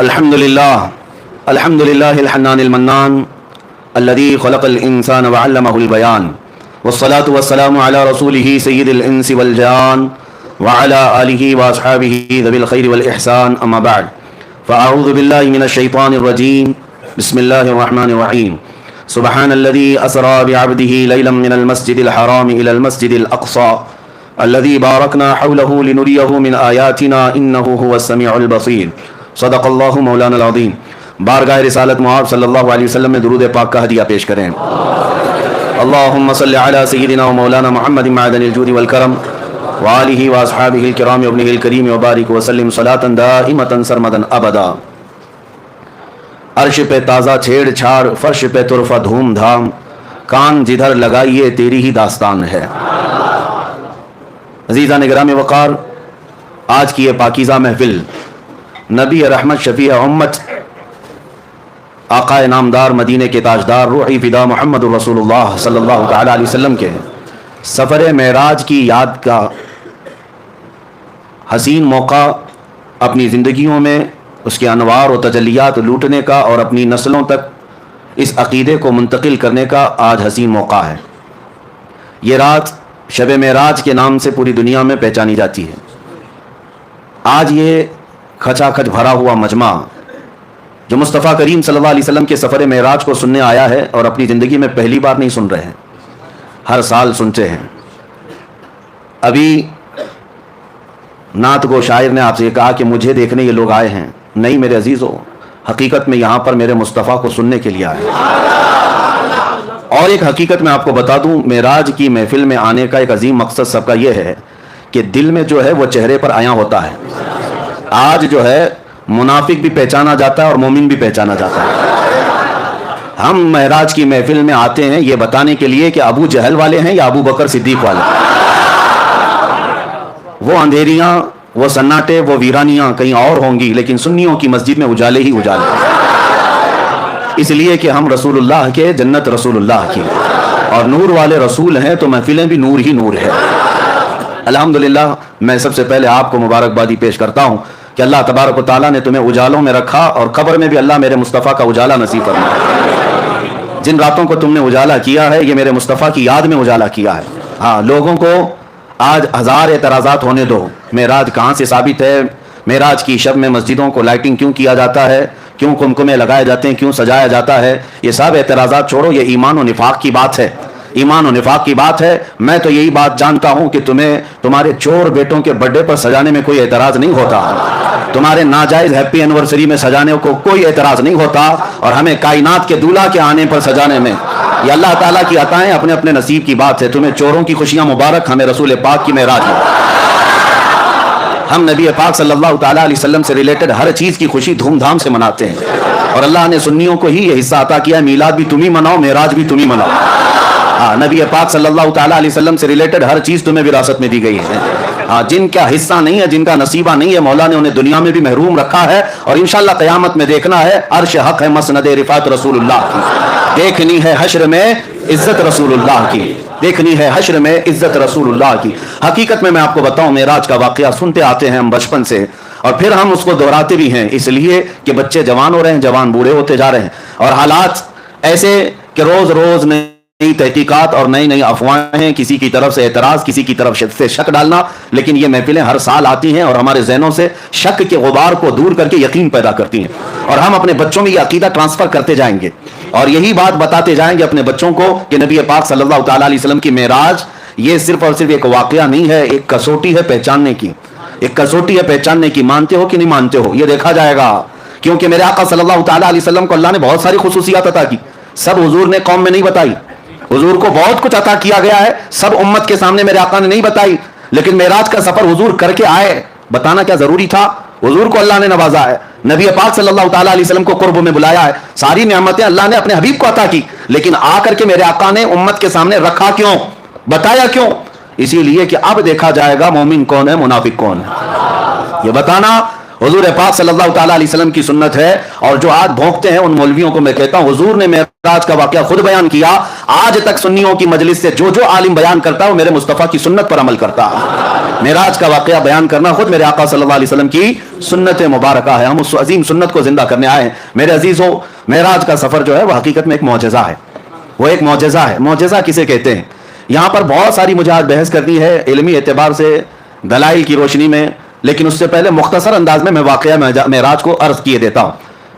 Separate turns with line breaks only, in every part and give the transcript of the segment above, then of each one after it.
الحمد لله الحنان المنان الذي خلق الإنسان وعلمه البيان والصلاة والسلام على رسوله سيد الإنس والجان وعلى آله وأصحابه ذوي الخير والإحسان أما بعد فأعوذ بالله من الشيطان الرجيم بسم الله الرحمن الرحيم سبحان الذي أسرى بعبده ليلا من المسجد الحرام إلى المسجد الأقصى الذي باركنا حوله لنريه من آياتنا إنه هو السميع البصير صدق اللہ مولانا العظیم۔ بارگاہ رسالت معاب صلی اللہ علیہ وسلم میں درود پاک کا ہدیہ پیش کریں۔ اللہم صلی علی سیدنا و مولانا محمد معدن الجود والکرم وآلہ واصحابہ الکرام وابنہ الکریم وبارک وسلم صلاۃ دائمۃ سرمدا ابدا۔ عرش پہ تازہ چھیڑ چھاڑ، فرش پہ طرفہ دھوم دھام، کان جدھر لگائیے تیری ہی داستان ہے۔ عزیزان گرامی وقار، آج کی یہ پاکیزہ محفل نبی رحمت شفیع امت آقا نامدار مدینے کے تاجدار روحی فدا محمد رسول اللہ صلی اللہ تعالی علیہ وسلم کے سفر معراج کی یاد کا حسین موقع اپنی زندگیوں میں اس کے انوار و تجلیات لوٹنے کا اور اپنی نسلوں تک اس عقیدے کو منتقل کرنے کا آج حسین موقع ہے۔ یہ رات شب معراج کے نام سے پوری دنیا میں پہچانی جاتی ہے۔ آج یہ کھچا کھچ بھرا ہوا مجمع جو مصطفیٰ کریم صلی اللہ علیہ وسلم کے سفر معراج کو سننے آیا ہے اور اپنی زندگی میں پہلی بار نہیں سن رہے ہیں، ہر سال سنتے ہیں۔ ابھی نعت گو شاعر نے آپ سے کہا کہ مجھے دیکھنے یہ لوگ آئے ہیں، نہیں میرے عزیزو، حقیقت میں یہاں پر میرے مصطفیٰ کو سننے کے لیے آئے ہیں۔ اور ایک حقیقت میں آپ کو بتا دوں، معراج کی محفل میں آنے کا ایک عظیم مقصد سب کا یہ ہے کہ دل میں جو ہے وہ چہرے پر آیا ہوتا ہے۔ آج جو ہے منافق بھی پہچانا جاتا ہے اور مومن بھی پہچانا جاتا ہے۔ ہم معراج کی محفل میں آتے ہیں یہ بتانے کے لیے کہ ابو جہل والے ہیں یا ابو بکر صدیق والے ہیں۔ وہ اندھیریاں، وہ سناٹے، وہ ویرانیاں کہیں اور ہوں گی، لیکن سنیوں کی مسجد میں اجالے ہی اجالے، اس لیے کہ ہم رسول اللہ کے، جنت رسول اللہ کی، اور نور والے رسول ہیں تو محفلیں بھی نور ہی نور ہے۔ الحمدللہ میں سب سے پہلے آپ کو مبارکبادی پیش کرتا ہوں کہ اللہ تبارک و تعالیٰ نے تمہیں اجالوں میں رکھا اور قبر میں بھی اللہ میرے مصطفیٰ کا اجالا نصیب فرمایا۔ جن راتوں کو تم نے اجالا کیا ہے یہ میرے مصطفیٰ کی یاد میں اجالا کیا ہے۔ ہاں، لوگوں کو آج ہزار اعتراضات ہونے دو، معراج کہاں سے ثابت ہے، معراج کی شب میں مسجدوں کو لائٹنگ کیوں کیا جاتا ہے، کیوں کمکمے لگائے جاتے ہیں، کیوں سجایا جاتا ہے، یہ سب اعتراضات چھوڑو، یہ ایمان و نفاق کی بات ہے، ایمان و نفاق کی بات ہے۔ میں تو یہی بات جانتا ہوں کہ تمہیں تمہارے چور بیٹوں کے برتھ ڈے پر سجانے میں کوئی اعتراض نہیں ہوتا، تمہارے ناجائز ہیپی اینیورسری میں سجانے کو کوئی اعتراض نہیں ہوتا، اور ہمیں کائنات کے دولہا کے آنے پر سجانے میں یہ اللہ تعالیٰ کی عطائیں اپنے اپنے نصیب کی بات ہے۔ تمہیں چوروں کی خوشیاں مبارک، ہمیں رسول پاک کی معراج ہے۔ ہم نبی پاک صلی اللہ تعالیٰ علیہ وسلم سے ریلیٹڈ ہر چیز کی خوشی دھوم دھام سے مناتے ہیں، اور اللہ نے سنیوں کو ہی یہ حصہ عطا کیا ہے، میلاد بھی تمہیں مناؤ، معراج بھی تمہیں مناؤ۔ نبی پاک صلی اللہ تعالیٰ علیہ وسلم سے ریلیٹڈ ہر چیز تمہیں وراثت میں دی گئی ہے۔ جن کا حصہ نہیں ہے، جن کا نصیبہ نہیں ہے، مولا نے انہیں دنیا میں بھی محروم رکھا ہے، اور انشاءاللہ قیامت میں دیکھنا ہے عرش حق ہے مسند رفعت رسول اللہ کی، دیکھنی ہے حشر میں عزت رسول اللہ کی، دیکھنی ہے حشر میں عزت رسول اللہ کی۔ حقیقت میں آپ کو بتاؤں، معراج کا واقعہ سنتے آتے ہیں ہم بچپن سے، اور پھر ہم اس کو دہراتے بھی ہیں، اس لیے کہ بچے جوان ہو رہے ہیں، جوان بوڑھے ہوتے جا رہے ہیں، اور حالات ایسے کہ روز روز نئی تحقیقات اور نئی نئی افواہیں، کسی کی طرف سے اعتراض، کسی کی طرف سے شک ڈالنا، لیکن یہ محفلیں ہر سال آتی ہیں اور ہمارے ذہنوں سے شک کے غبار کو دور کر کے یقین پیدا کرتی ہیں، اور ہم اپنے بچوں میں یہ عقیدہ ٹرانسفر کرتے جائیں گے، اور یہی بات بتاتے جائیں گے اپنے بچوں کو کہ نبی پاک صلی اللہ تعالیٰ علیہ وسلم کی معراج یہ صرف اور صرف ایک واقعہ نہیں ہے، ایک کسوٹی ہے پہچاننے کی، ایک کسوٹی ہے پہچاننے کی۔ مانتے ہو کہ نہیں مانتے ہو یہ دیکھا جائے گا، کیونکہ میرے آقا صلی اللہ تعالیٰ علیہ وسلم کو اللہ نے بہت ساری خصوصیات عطا کی، سب حضور نے قوم میں نہیں بتائی، حضور کو بہت کچھ عطا کیا گیا ہے، سب امت کے سامنے میرے آقا نے نہیں بتائی، لیکن معراج کا سفر حضور کر کے آئے، بتانا کیا ضروری تھا؟ حضور کو اللہ نے نوازا ہے، نبی پاک صلی اللہ تعالیٰ علیہ وسلم کو قرب میں بلایا ہے، ساری نعمتیں اللہ نے اپنے حبیب کو عطا کی، لیکن آ کر کے میرے آقا نے امت کے سامنے رکھا کیوں، بتایا کیوں؟ اسی لیے کہ اب دیکھا جائے گا مومن کون ہے، منافق کون ہے، یہ بتانا حضور پاک صلی اللہ تعالیٰ علیہ وسلم کی سنت ہے۔ اور جو آج بھونکتے ہیں ان مولویوں کو میں کہتا ہوں، حضور نے میراج کا واقعہ خود بیان کیا. آج تک سنیوں کی مجلس سے جو جو عالم بیان کرتا ہے وہ میرے مصطفیٰ کی سنت پر عمل کرتا ہے. میراج کا واقعہ بیان کرنا خود میرے آقا صلی اللہ علیہ وسلم کی سنت مبارکہ ہے. ہم اس عظیم سنت کو زندہ کرنے آئے ہیں. میرے عزیزوں، میراج کا سفر جو ہے وہ حقیقت میں ایک معجزہ ہے. وہ ایک معجزہ ہے. معجزہ کسے کہتے ہیں؟ یہاں پر بہت ساری مجھے آج بحث کرنی ہے علمی اعتبار سے، دلائل کی روشنی میں، لیکن اس سے پہلے مختصر انداز میں واقعہ معراج کو عرض کیے دیتا ہوں.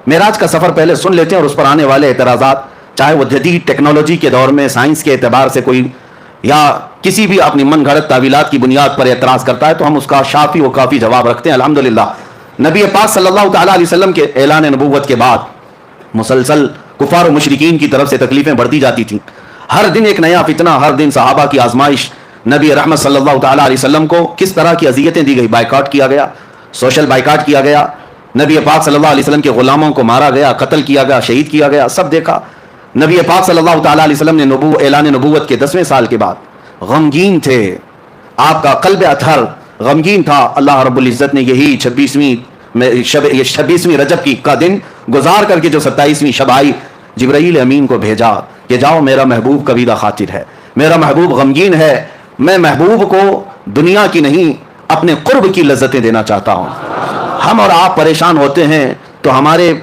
معراج کا سفر پہلے سن لیتے ہیں اور اس پر آنے والے اعتراضات، چاہے وہ جدید ٹیکنالوجی کے دور میں سائنس کے اعتبار سے کوئی یا کسی بھی اپنی من گھڑت تعویلات کی بنیاد پر اعتراض کرتا ہے تو ہم اس کا شافی و کافی جواب رکھتے ہیں. الحمدللہ نبی پاک صلی اللہ تعالیٰ علیہ وسلم کے اعلان نبوت کے بعد مسلسل کفار و مشرکین کی طرف سے تکلیفیں بڑھتی جاتی تھیں. ہر دن ایک نیا فتنہ، ہر دن صحابہ کی آزمائش. نبی رحمت صلی اللہ تعالیٰ علیہ وسلم کو کس طرح کی اذیتیں دی گئی. بائیکاٹ کیا گیا، سوشل بائیکاٹ کیا گیا، نبی پاک صلی اللہ علیہ وسلم کے غلاموں کو مارا گیا، قتل کیا گیا، شہید کیا گیا، سب دیکھا. نبی پاک صلی اللہ تعالیٰ علیہ وسلم نے اعلان نبوت کے 10ویں سال کے بعد غمگین تھے. آپ کا قلب اطہر غمگین تھا. اللہ رب العزت نے یہی 26ویں رجب کا دن گزار کر کے جو 27ویں شب آئی، جبرائیل امین کو بھیجا کہ جاؤ، میرا محبوب کبیدہ خاطر ہے، میرا محبوب غمگین ہے، میں محبوب کو دنیا کی نہیں اپنے قرب کی لذتیں دینا چاہتا ہوں. ہم اور آپ پریشان ہوتے ہیں تو ہمارے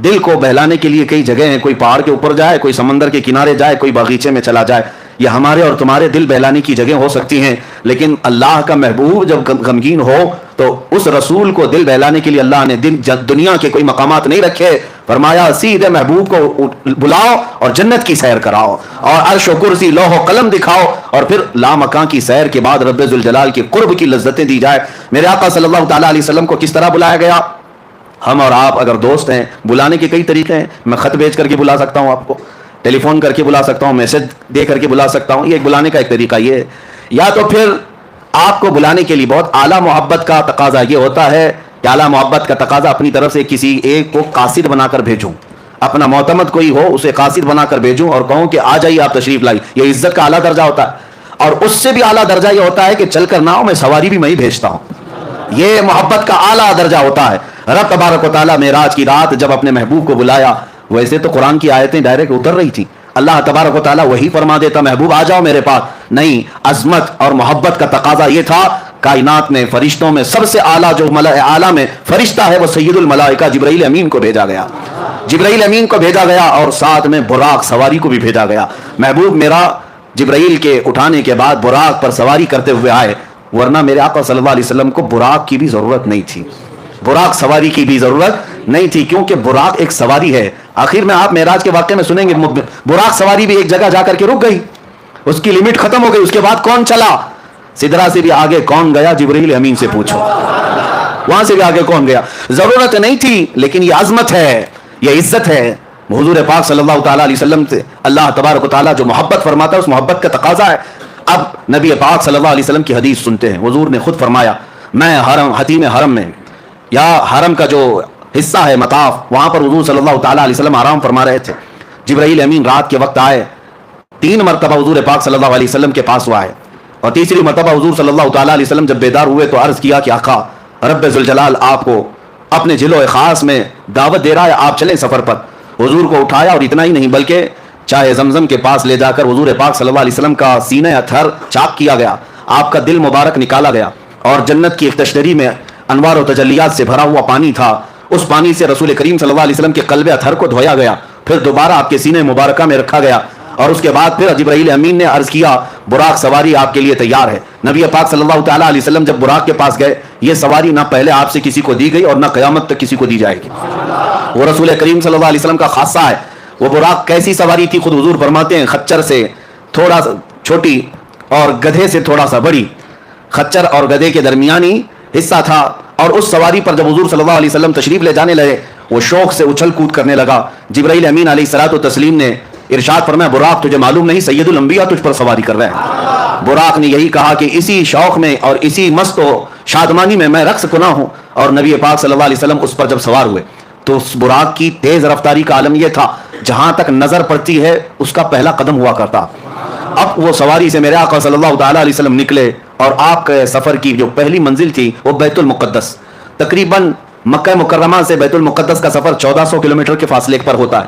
دل کو بہلانے کے لیے کئی جگہ ہیں. کوئی پہاڑ کے اوپر جائے، کوئی سمندر کے کنارے جائے، کوئی باغیچے میں چلا جائے. یہ ہمارے اور تمہارے دل بہلانے کی جگہ ہو سکتی ہیں، لیکن اللہ کا محبوب جب غمگین ہو تو اس رسول کو دل بہلانے کے لیے اللہ نے دنیا کے کوئی مقامات نہیں رکھے. فرمایا سیدھے محبوب کو بلاؤ اور جنت کی سیر کراؤ اور عرش و کرسی لوح و قلم دکھاؤ اور پھر لامکاں کی سیر کے بعد رب ذوالجلال کے قرب کی لذتیں دی جائے. میرے آقا صلی اللہ تعالیٰ علیہ وسلم کو کس طرح بلایا گیا؟ ہم اور آپ اگر دوست ہیں، بلانے کے کئی طریقے ہیں. میں خط بھیج کر کے بلا سکتا ہوں، آپ کو ٹیلی فون کر کے بلا سکتا ہوں، میسج دے کر کے بلا سکتا ہوں. یہ بلانے کا ایک طریقہ یہ ہے. یا تو پھر آپ کو بلانے کے لیے بہت اعلیٰ محبت کا تقاضا یہ ہوتا ہے کہ اعلیٰ محبت کا تقاضا اپنی طرف سے کسی ایک کو قاصد بنا کر بھیجوں، اپنا معتمد کوئی ہو اسے قاصد بنا کر بھیجوں اور کہوں کہ آ جائیے، آپ تشریف لائیے. یہ عزت کا اعلیٰ درجہ ہوتا ہے. اور اس سے بھی اعلیٰ درجہ یہ ہوتا ہے کہ چل کر نہ ہو، میں سواری بھی میں ہی بھیجتا ہوں. یہ محبت کا اعلیٰ درجہ ہوتا ہے. رب تبارک و تعالیٰ معراج کی رات جب اپنے محبوب کو بلایا، ویسے تو قرآن کی آیتیں ڈائریکٹ اتر رہی تھیں، اللہ تبارک و تعالیٰ وہی فرما دیتا محبوب آ جاؤ میرے پاس. نہیں، عظمت اور محبت کا تقاضا یہ تھا. کائنات میں فرشتوں میں سب سے اعلیٰ جو ملائکہ اعلیٰ میں فرشتہ ہے وہ سید الملائکہ جبرائیل امین کو بھیجا گیا. جبرائیل امین کو بھیجا گیا اور ساتھ میں براق سواری کو بھی بھیجا گیا. محبوب میرا جبرائیل کے اٹھانے کے بعد براق پر سواری کرتے ہوئے آئے، ورنہ میرے آقا صلی اللہ علیہ وسلم کو براق کی بھی ضرورت نہیں تھی، براق سواری کی بھی ضرورت نہیں تھی، کیونکہ براق ایک سواری ہے. آخر میں آپ معراج کے واقعے میں سنیں گے براق سواری بھی ایک جگہ جا کر کے رک گئی، اس کی لمٹ ختم ہو گئی. اس کے بعد کون چلا؟ سدرا سے بھی آگے کون گیا؟ جبرائیل امین سے پوچھو، وہاں سے بھی آگے کون گیا؟ ضرورت نہیں تھی، لیکن یہ عظمت ہے، یہ عزت ہے. حضور پاک صلی اللہ تعالیٰ علیہ وسلم سے اللہ تبارک و تعالیٰ جو محبت فرماتا ہے اس محبت کا تقاضا ہے. اب نبی پاک صلی اللہ علیہ وسلم کی حدیث سنتے ہیں. حضور نے خود فرمایا، میں حتیم حرم میں یا حرم کا جو حصہ ہے مطاف، وہاں پر حضور صلی اللہ تعالیٰ علیہ وسلم آرام فرما رہے تھے. جبرائیل امین رات کے وقت آئے، 3 مرتبہ حضور پاک صلی اللہ علیہ وسلم کے پاس وہ آئے، اور تیسری مرتبہ حضور صلی اللہ تعالیٰ علیہ وسلم جب بیدار ہوئے تو عرض کیا کہ آقا رب ذوالجلال آپ کو اپنے جلوہ خاص میں دعوت دے رہا ہے، آپ چلیں سفر پر. حضور کو اٹھایا اور اتنا ہی نہیں بلکہ چاہے زمزم کے پاس لے جا کر حضور پاک صلی اللہ علیہ وسلم کا سینہ اطہر چاک کیا گیا، آپ کا دل مبارک نکالا گیا، اور جنت کی ایک تشتری میں انوار و تجلیات سے بھرا ہوا پانی تھا. اس پانی سے رسول کریم صلی اللہ علیہ وسلم کے قلب اطہر کو دھویا گیا، پھر دوبارہ آپ کے سینے مبارکہ میں رکھا گیا، اور اس کے بعد پھر جبرائیل امین نے عرض کیا براق سواری آپ کے لیے تیار ہے. نبی پاک صلی اللہ تعالیٰ علیہ وسلم جب براق کے پاس گئے، یہ سواری نہ پہلے آپ سے کسی کو دی گئی اور نہ قیامت تک کسی کو دی جائے گی. وہ رسول کریم صلی اللہ علیہ وسلم کا خاصہ ہے. وہ براق کیسی سواری تھی؟ خود حضور فرماتے ہیں خچر سے تھوڑا سا چھوٹی اور گدھے سے تھوڑا سا بڑی، خچر اور گدھے کے درمیانی حصہ تھا. اور اس سواری پر جب حضور صلی اللہ علیہ وسلم تشریف لے جانے لگے، وہ شوق سے اچھل کود کرنے لگا. جبرائیل امین علیہ الصلوۃ والتسلیم نے ارشاد فرمایا براق تجھے معلوم نہیں سید الانبیاء تجھ پر سواری کر رہے ہیں. براق نے یہی کہا کہ اسی شوق میں اور اسی مست و شادمانی میں رقص کنا ہوں. اور نبی پاک صلی اللہ علیہ وسلم اس پر جب سوار ہوئے تو اس براق کی تیز رفتاری کا عالم یہ تھا جہاں تک نظر پڑتی ہے اس کا پہلا قدم ہوا کرتا. اب وہ سواری سے میرے آقا صلی اللہ تعالیٰ علیہ وسلم نکلے اور آپ کے سفر کی جو پہلی منزل تھی وہ بیت المقدس. تقریباً مکہ مکرمہ سے بیت المقدس کا سفر 1400 کلومیٹر کے فاصلے پر ہوتا ہے.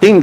3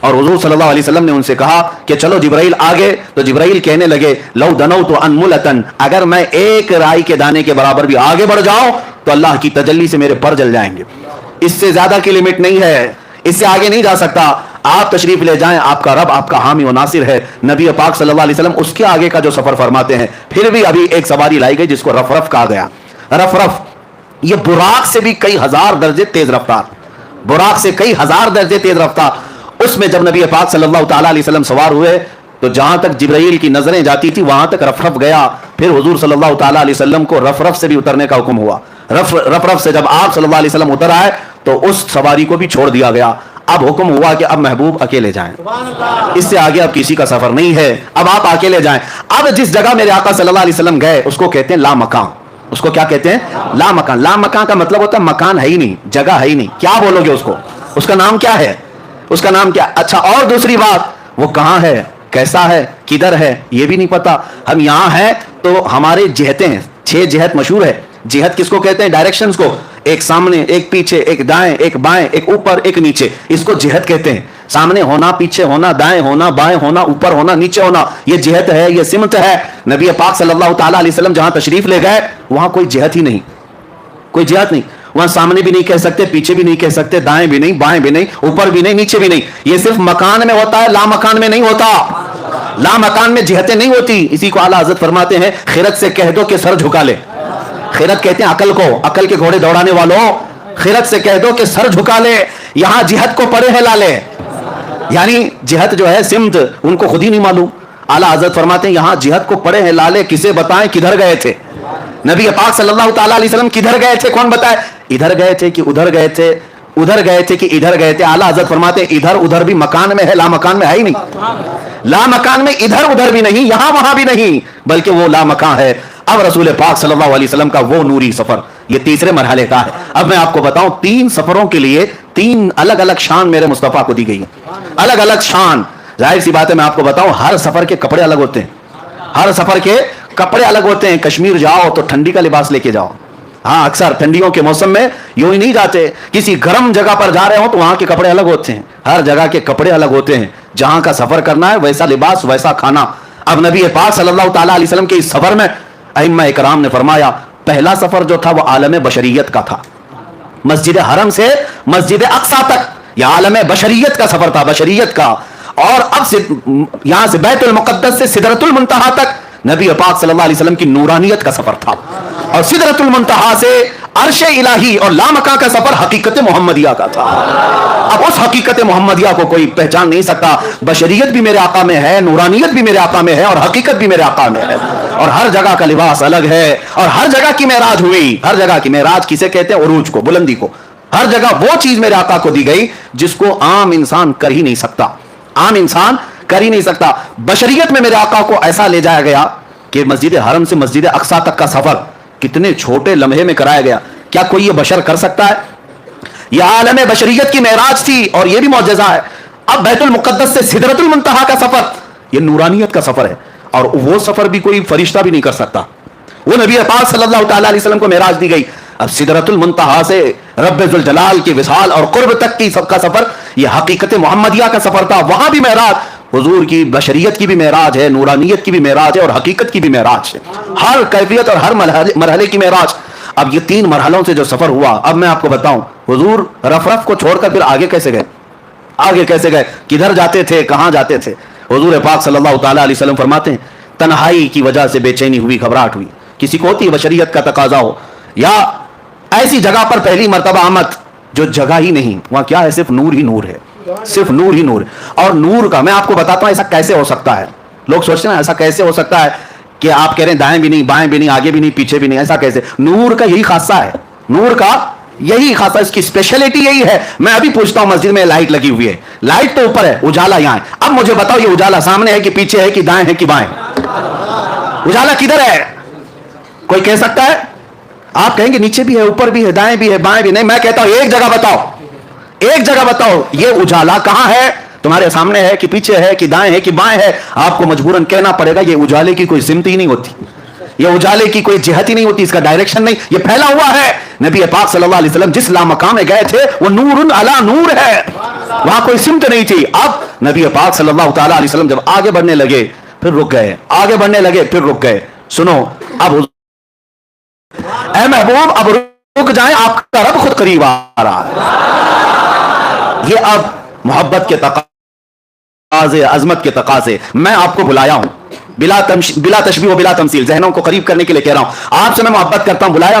اور حضور صلی اللہ علیہ وسلم نے ان سے کہا کہ چلو جبرائیل آگے. تو جبرائیل کہنے لگے لو دنوت انملتن، اگر میں ایک رائی کے دانے کے برابر بھی آگے بڑھ جاؤں تو اللہ کی تجلی سے میرے پر جل جائیں گے. اس سے زیادہ کی لمٹ نہیں ہے، اس سے آگے نہیں جا سکتا. آپ تشریف لے جائیں، آپ کا رب آپ کا حامی و ناصر ہے. نبی پاک صلی اللہ علیہ وسلم اس کے آگے کا جو سفر فرماتے ہیں. پھر بھی ابھی ایک سواری لائی گئی جس کو رف رف کہا گیا. رف رف یہ براق سے بھی کئی ہزار درجے تیز رفتار، براق سے کئی ہزار درجے تیز رفتار. اس میں جب نبی پاک صلی اللہ تعالی علیہ وسلم سوار ہوئے تو جہاں تک جبرائیل کی نظریں جاتی تھی وہاں تک رف رف گیا. پھر حضور صلی اللہ تعالی علیہ وسلم کو رف رف سے بھی اترنے کا حکم ہوا. رف رف سے جب آپ صلی اللہ علیہ وسلم اتر آئے تو اس سواری کو بھی چھوڑ دیا گیا. اب حکم ہوا کہ اب محبوب اکیلے جائیں، اس سے آگے اب کسی کا سفر نہیں ہے، اب آپ اکیلے جائیں. اب جس جگہ میرے آقا صلی اللہ علیہ وسلم گئے اس کو کہتے ہیں لا مکان. اس کو کیا کہتے ہیں؟ لا مکان. لا مکان کا مطلب ہوتا ہے مکان ہے ہی نہیں، جگہ ہے ہی نہیں. کیا بولو گے اس کو؟ اس کا نام کیا ہے؟ اس کا نام کیا؟ اچھا، اور دوسری بات، وہ کہاں ہے، کیسا ہے، کدھر ہے، یہ بھی نہیں پتا. ہم یہاں ہیں تو ہمارے جہتیں ہیں، 6 جہت مشہور ہے. جہت کس کو کہتے ہیں؟ ڈائریکشنز کو. ایک سامنے، ایک پیچھے، ایک دائیں، ایک بائیں، ایک اوپر، ایک نیچے. اس کو جہت کہتے ہیں. سامنے ہونا، پیچھے ہونا، دائیں ہونا، بائیں ہونا، اوپر ہونا، نیچے ہونا، یہ جہت ہے، یہ سمت ہے. نبی پاک صلی اللہ تعالیٰ علیہ وسلم جہاں تشریف لے گئے وہاں کوئی جہت ہی نہیں، کوئی جہت نہیں. وہاں سامنے بھی نہیں کہہ سکتے، پیچھے بھی نہیں کہہ سکتے، دائیں بھی نہیں، بائیں بھی نہیں، اوپر بھی نہیں، نیچے بھی نہیں. یہ صرف مکان میں ہوتا ہے، لا مکان میں نہیں ہوتا. لا مکان میں جہتیں نہیں ہوتی. اسی کو اعلیٰ حضرت فرماتے ہیں خرد سے کہہ دو کہ سر جھکا لے. خرد کہتے ہیں عقل کو، عقل کے گھوڑے دوڑانے والوں، خرد سے کہہ دو کہ سر جھکا لے. یہاں جہت کو پڑے ہے لالے، یعنی جہت جو ہے سمت ان کو خود ہی نہیں معلوم. اعلیٰ حضرت فرماتے ہیں یہاں جہت کو پڑے ہیں لالے، کسے بتائیں کدھر گئے تھے. نبی پاک صلی اللہ تعالیٰ علیہ وسلم کدھر گئے تھے کون بتائے؟ ادھر گئے تھے کہ ادھر گئے تھے، ادھر گئے تھے کہ ادھر گئے تھے. اعلیٰ حضرت فرماتے ہیں ادھر ادھر بھی مکان میں ہے، لا مکان میں ہے ہی نہیں. لا مکان میں ادھر ادھر بھی نہیں، یہاں وہاں بھی نہیں، بلکہ وہ لا مکان ہے. اب رسول پاک صلی اللہ علیہ وسلم کا وہ نوری سفر یہ تیسرے مرحلے کا ہے. اب میں آپ کو بتاؤں 3 سفروں کے لیے 3 الگ الگ شان میرے مصطفیٰ کو دی گئی ہے، الگ الگ شان. ظاہر سی بات ہے میں آپ کو بتاؤں ہر سفر کے کپڑے الگ ہوتے ہیں، ہر سفر کے کپڑے الگ ہوتے ہیں. کشمیر جاؤ تو ٹھنڈی کا لباس لے کے جاؤ. ہاں اکثر ٹھنڈیوں کے موسم میں یوں ہی نہیں جاتے، کسی گرم جگہ پر جا رہے ہوں تو وہاں کے کپڑے الگ ہوتے ہیں. ہر جگہ کے کپڑے الگ ہوتے ہیں. جہاں کا سفر کرنا ہے ویسا لباس ویسا کھانا. اب نبی پاک صلی اللہ تعالیٰ علیہ وسلم کے اس سفر میں ائمہ اکرام نے فرمایا پہلا سفر جو تھا وہ عالم بشریت کا تھا. مسجد حرم سے مسجد اقصی تک یہ عالم بشریت کا سفر تھا، بشریت کا. اور اب سے یہاں سے بیت المقدس سے سدرۃ المنتہا تک نبی پاک صلی اللہ علیہ وسلم کی نورانیت کا سفر تھا. اور سدرۃ المنتہا سے عرش الہی اور لامکاں کا سفر حقیقت محمدیہ کا تھا. اب اس حقیقت محمدیہ کو کوئی پہچان نہیں سکتا. بشریت بھی میرے آقا میں ہے، نورانیت بھی میرے آقا میں ہے، اور حقیقت بھی میرے آقا میں ہے. اور ہر جگہ کا لباس الگ ہے، اور ہر جگہ کی معراج ہوئی. ہر جگہ کی معراج کسے کہتے ہیں؟ عروج کو، بلندی کو. ہر جگہ وہ چیز میرے آقا کو دی گئی جس کو عام انسان کر ہی نہیں سکتا، عام انسان کر ہی نہیں سکتا. بشریت میں میرے آقا کو ایسا لے جایا گیا کہ مسجد حرم سے مسجد اقصی تک کا سفر کتنے چھوٹے لمحے میں کرایا گیا. کیا کوئی یہ بشر کر سکتا ہے؟ یہ عالم بشریت کی معراج تھی اور یہ بھی معجزہ ہے. اب بیت المقدس سے سدرۃ المنتہا کا سفر یہ نورانیت کا سفر ہے، اور وہ سفر بھی کوئی فرشتہ بھی نہیں کر سکتا. وہ نبی پاک صلی اللہ تعالی علیہ وسلم کو معراج دی گئی. اب سدرۃ المنتہا سے رب ذوالجلال کی وصال اور قرب تک کی سب کا سفر یہ حقیقت محمدیہ کا سفر تھا. وہاں بھی معراج حضور کی بشریت کی بھی معراج ہے، نورانیت کی بھی معراج ہے، اور حقیقت کی بھی معراج ہے. ہر کیفیت اور ہر مرحلے کی معراج. اب یہ 3 مرحلوں سے جو سفر ہوا، اب میں آپ کو بتاؤں حضور رف رف کو چھوڑ کر پھر آگے کیسے گئے؟ آگے کیسے گئے؟ کدھر جاتے تھے؟ کہاں جاتے تھے؟ حضور پاک صلی اللہ تعالی علیہ وسلم فرماتے ہیں تنہائی کی وجہ سے بے چینی ہوئی، گھبراہٹ ہوئی. کسی کو ہوتی ہے بشریت کا تقاضا ہو، یا ایسی جگہ پر پہلی مرتبہ آمد جو جگہ ہی نہیں، وہاں کیا ہے؟ صرف نور ہی نور ہے، صرف نور ہی نور. اور نور کا میں آپ کو بتاتا ہوں ایسا کیسے ہو سکتا ہے. لوگ سوچتے ہیں ایسا کیسے ہو سکتا ہے کہ آپ کہہ رہے ہیں دائیں بھی نہیں، بائیں بھی نہیں، آگے بھی نہیں، پیچھے بھی نہیں، ایسا کیسے؟ نور کا یہی خاصہ ہے، نور کا یہی خاصہ، اس کی اسپیشلٹی یہی ہے. میں ابھی پوچھتا ہوں مسجد میں لائٹ لگی ہوئی ہے، لائٹ تو اوپر ہے، اجالا یہاں ہے. اب مجھے بتاؤ یہ اجالا سامنے ہے کہ پیچھے ہے کہ دائیں ہے کہ بائیں؟ اجالا کدھر ہے؟ کوئی کہہ سکتا ہے؟ آپ کہیں گے نیچے بھی ہے، اوپر بھی ہے، دائیں بھی ہے، بائیں بھی نہیں. میں کہتا ہوں ایک جگہ بتاؤ، ایک جگہ بتاؤ یہ اجالا کہاں ہے؟ تمہارے سامنے ہے کہ پیچھے ہے کہ دائیں ہے کہ بائیں ہے؟ آپ کو مجبوراً کہنا پڑے گا یہ اجالے کی کوئی سمت ہی نہیں ہوتی، یہ اجالے کی کوئی جہت ہی نہیں ہوتی، اس کا ڈائریکشن نہیں، یہ پھیلا ہوا ہے. نبی پاک صلی اللہ علیہ وسلم جس لامقام میں گئے تھے وہ نور علی نور ہے، وہاں کوئی سمت نہیں تھی. اب نبی پاک صلی اللہ تعالی علیہ وسلم جب آگے بڑھنے لگے پھر رک گئے, آگے بڑھنے لگے پھر رک گئے. سنو اب اے محبوب اب رک جائیں, آپ کا رب خود قریب آ رہا ہے. یہ اب محبت کے تقاضے, عظمت کے تقاضے, میں آپ کو بلایا ہوں بلا تشبیہ و بلا تمثیل, ذہنوں کو قریب کرنے کے لیے کہہ رہا ہوں, آپ سے میں محبت کرتا ہوں, بلایا